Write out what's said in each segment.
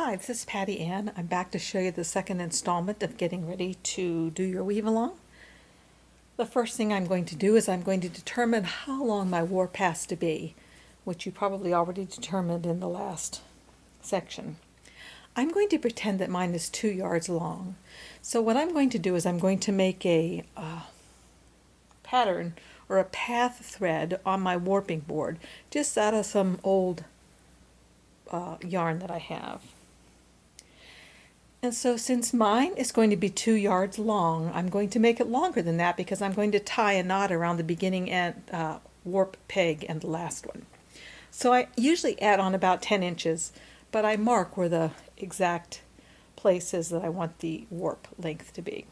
Hi, this is PattyAnne. I'm back to show you the second installment of getting ready to do your weave along. The first thing I'm going to do is I'm going to determine how long my warp has to be, which you probably already determined in the last section. I'm going to pretend that mine is 2 yards long. So what I'm going to do is I'm going to make a pattern or a path thread on my warping board, just out of some old yarn that I have. And so since mine is going to be 2 yards long, I'm going to make it longer than that because I'm going to tie a knot around the beginning and warp peg and the last one. So I usually add on about 10 inches, but I mark where the exact place is that I want the warp length to be.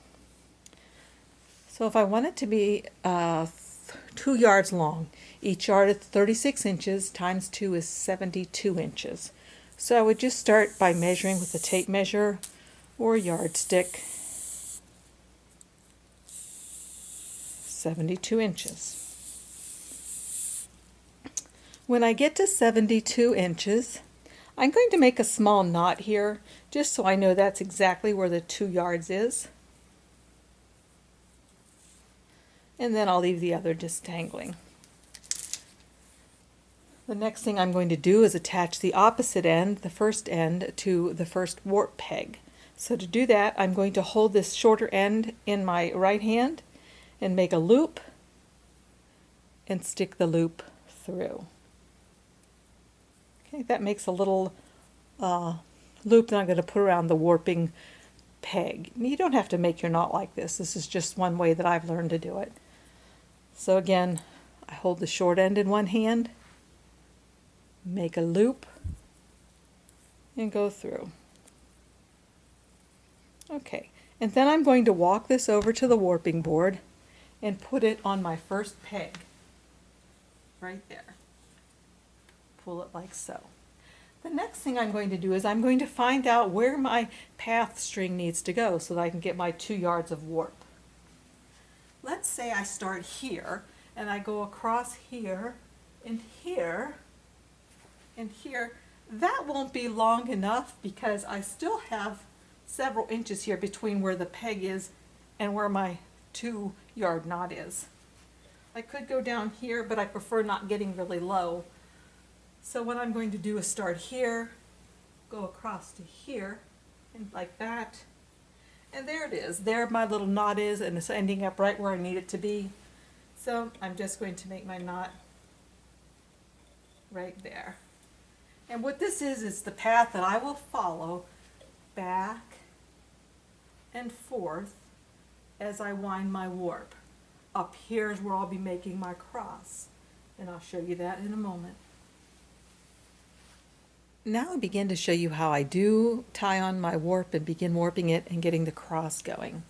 So if I want it to be 2 yards long, each yard is 36 inches, times 2 is 72 inches. So I would just start by measuring with a tape measure or yardstick, 72 inches. When I get to 72 inches, I'm going to make a small knot here, just so I know that's exactly where the 2 yards is. And then I'll leave the other just dangling. The next thing I'm going to do is attach the opposite end, the first end, to the first warp peg. So to do that, I'm going to hold this shorter end in my right hand and make a loop and stick the loop through. Okay, that makes a little loop that I'm going to put around the warping peg. You don't have to make your knot like this. This is just one way that I've learned to do it. So again, I hold the short end in one hand, make a loop, and go through. Okay, and then I'm going to walk this over to the warping board and put it on my first peg, right there. Pull it like so. The next thing I'm going to do is I'm going to find out where my path string needs to go so that I can get my 2 yards of warp. Let's say I start here and I go across here and here and here. That won't be long enough because I still have several inches here between where the peg is and where my 2 yard knot is. I could go down here, but I prefer not getting really low. So what I'm going to do is start here, go across to here, and like that. And there it is. There my little knot is, and it's ending up right where I need it to be. So I'm just going to make my knot right there. And what this is the path that I will follow back and forth as I wind my warp. Up here is where I'll be making my cross, and I'll show you that in a moment. Now I begin to show you how I do tie on my warp and begin warping it and getting the cross going.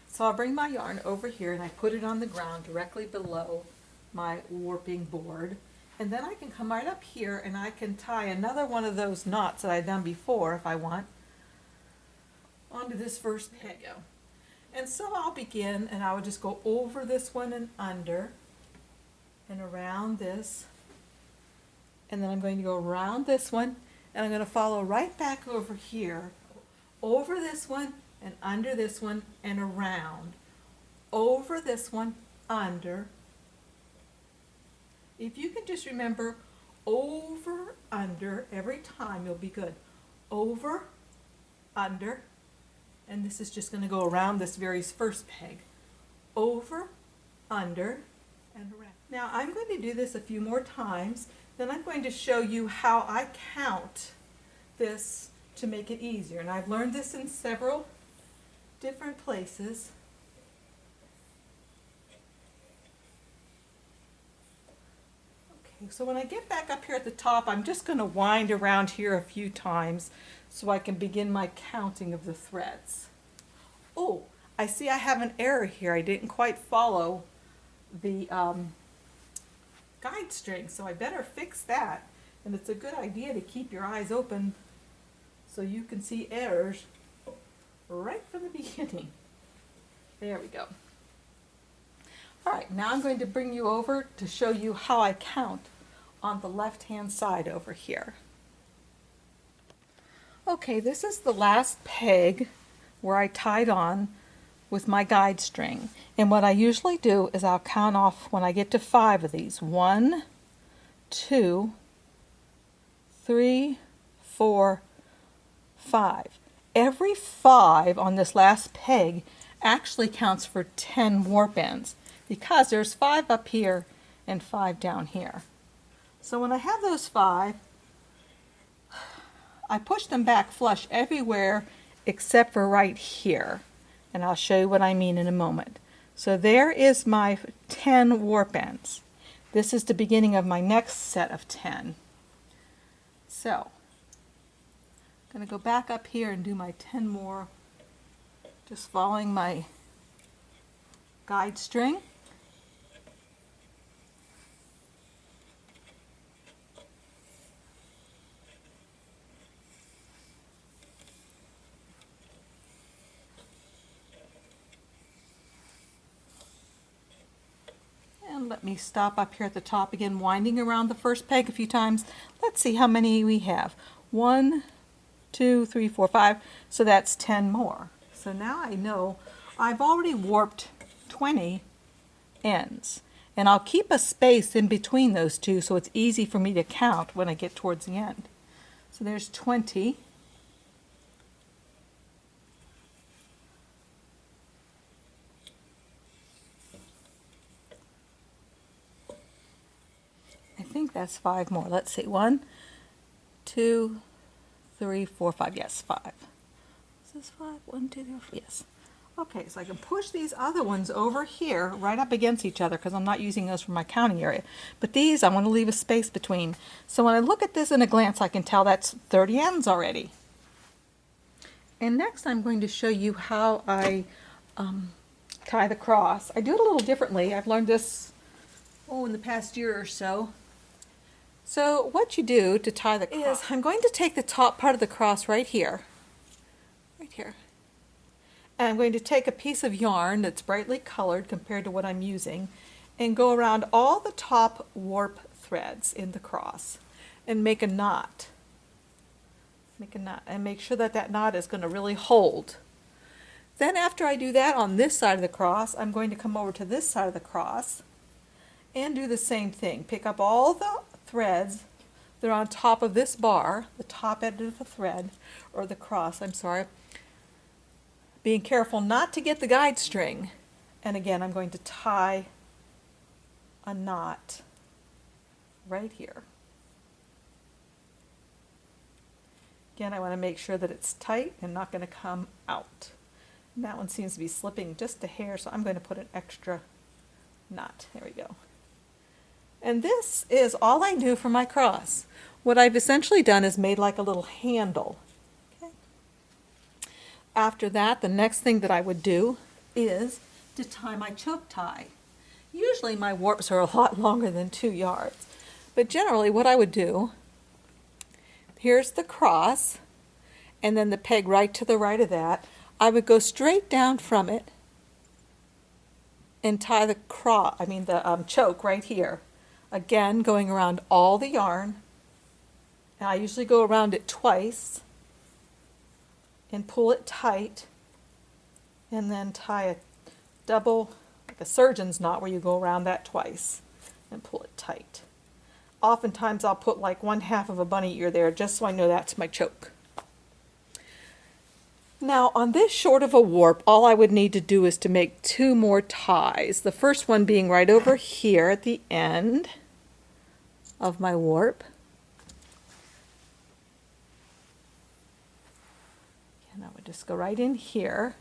So I'll bring my yarn over here and I put it on the ground directly below my warping board. And then I can come right up here and I can tie another one of those knots that I've done before, if I want, onto this first peg. And so I'll begin, and I will just go over this one and under and around this. And then I'm going to go around this one, and I'm going to follow right back over here, over this one and under this one and around, over this one, under. If you can just remember over, under every time, you'll be good. Over, under, and this is just going to go around this very first peg. Over, under, and around. Now I'm going to do this a few more times, then I'm going to show you how I count this to make it easier. And I've learned this in several different places. So when I get back up here at the top, I'm just going to wind around here a few times so I can begin my counting of the threads. Oh, I see I have an error here. I didn't quite follow the guide string, so I better fix that. And it's a good idea to keep your eyes open so you can see errors right from the beginning. There we go. All right, now I'm going to bring you over to show you how I count on the left-hand side over here. Okay, this is the last peg where I tied on with my guide string. And what I usually do is I'll count off when I get to 5 of these. 1, 2, 3, 4, 5. Every 5 on this last peg actually counts for 10 warp ends because there's 5 up here and 5 down here. So when I have those 5, I push them back flush everywhere except for right here. And I'll show you what I mean in a moment. So there is my 10 warp ends. This is the beginning of my next set of 10. So I'm going to go back up here and do my 10 more, just following my guide string. And let me stop up here at the top again, winding around the first peg a few times. Let's see how many we have. 1, 2, 3, 4, 5. So that's 10 more. So now I know I've already warped 20 ends. And I'll keep a space in between those two so it's easy for me to count when I get towards the end. So there's 20. I think that's 5 more. Let's see. 1, 2, 3, 4, 5. Yes, 5. Is this 5? 1, 2, 3, 4. Yes. Okay, so I can push these other ones over here right up against each other because I'm not using those for my counting area. But these I want to leave a space between. So when I look at this in a glance, I can tell that's 30 ends already. And next I'm going to show you how I tie the cross. I do it a little differently. I've learned this in the past year or so. So what you do to tie the cross is I'm going to take the top part of the cross right here, and I'm going to take a piece of yarn that's brightly colored compared to what I'm using and go around all the top warp threads in the cross and make a knot. And make sure that that knot is going to really hold. Then after I do that on this side of the cross, I'm going to come over to this side of the cross and do the same thing. Pick up all the threads that are on top of this bar, the top end of the thread, or the cross, I'm sorry. Being careful not to get the guide string. And again, I'm going to tie a knot right here. Again, I want to make sure that it's tight and not going to come out. And that one seems to be slipping just a hair, so I'm going to put an extra knot. There we go. And this is all I do for my cross. What I've essentially done is made like a little handle. Okay. After that, the next thing that I would do is to tie my choke tie. Usually my warps are a lot longer than 2 yards. But generally what I would do, here's the cross, and then the peg right to the right of that. I would go straight down from it and tie the choke right here. Again, going around all the yarn. And I usually go around it twice and pull it tight, and then tie a double, like a surgeon's knot, where you go around that twice and pull it tight. Oftentimes I'll put like 1/2 of a bunny ear there just so I know that's my choke. Now on this short of a warp, all I would need to do is to make 2 more ties. The first one being right over here at the end of my warp. And I would just go right in here,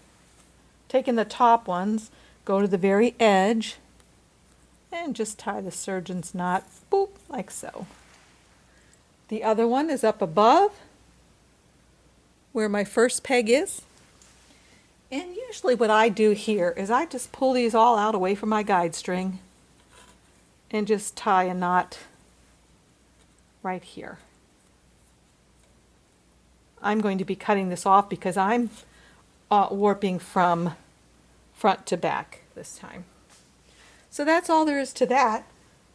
taking the top ones, go to the very edge, and just tie the surgeon's knot, boop, like so. The other one is up above where my first peg is. And usually what I do here is I just pull these all out away from my guide string and just tie a knot right here. I'm going to be cutting this off because I'm warping from front to back this time. So that's all there is to that.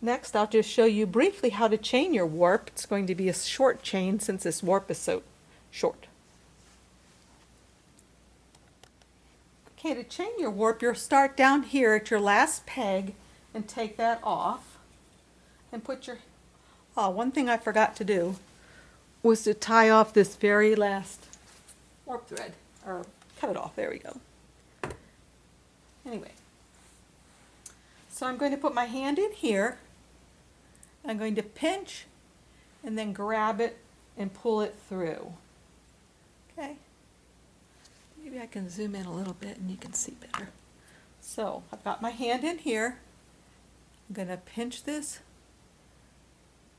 Next, I'll just show you briefly how to chain your warp. It's going to be a short chain since this warp is so short. Okay, to chain your warp, you'll start down here at your last peg and take that off and put your, oh, one thing I forgot to do was to tie off this very last warp thread, or cut it off, there we go. Anyway, so I'm going to put my hand in here, I'm going to pinch and then grab it and pull it through. Okay, maybe I can zoom in a little bit and you can see better. So I've got my hand in here, I'm going to pinch this,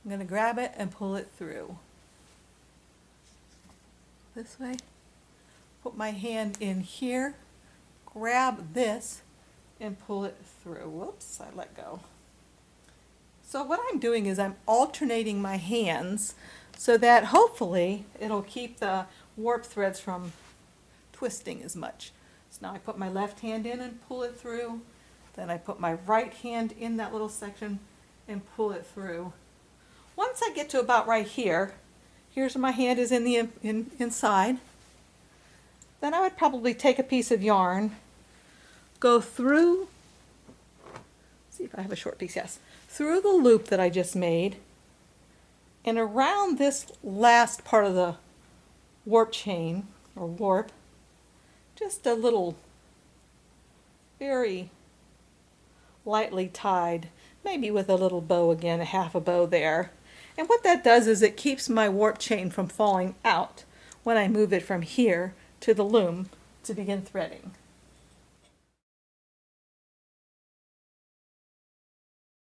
I'm going to grab it and pull it through. This way, put my hand in here, grab this and pull it through. Whoops, I let go. So what I'm doing is I'm alternating my hands so that hopefully it'll keep the warp threads from twisting as much. So now I put my left hand in and pull it through, then I put my right hand in that little section and pull it through. Once I get to about right here, here's where my hand is in the inside, then I would probably take a piece of yarn, go through, see if I have a short piece, yes, through the loop that I just made and around this last part of the warp chain or warp, just a little very lightly tied, maybe with a little bow again, a half a bow there. And what that does is it keeps my warp chain from falling out when I move it from here to the loom to begin threading.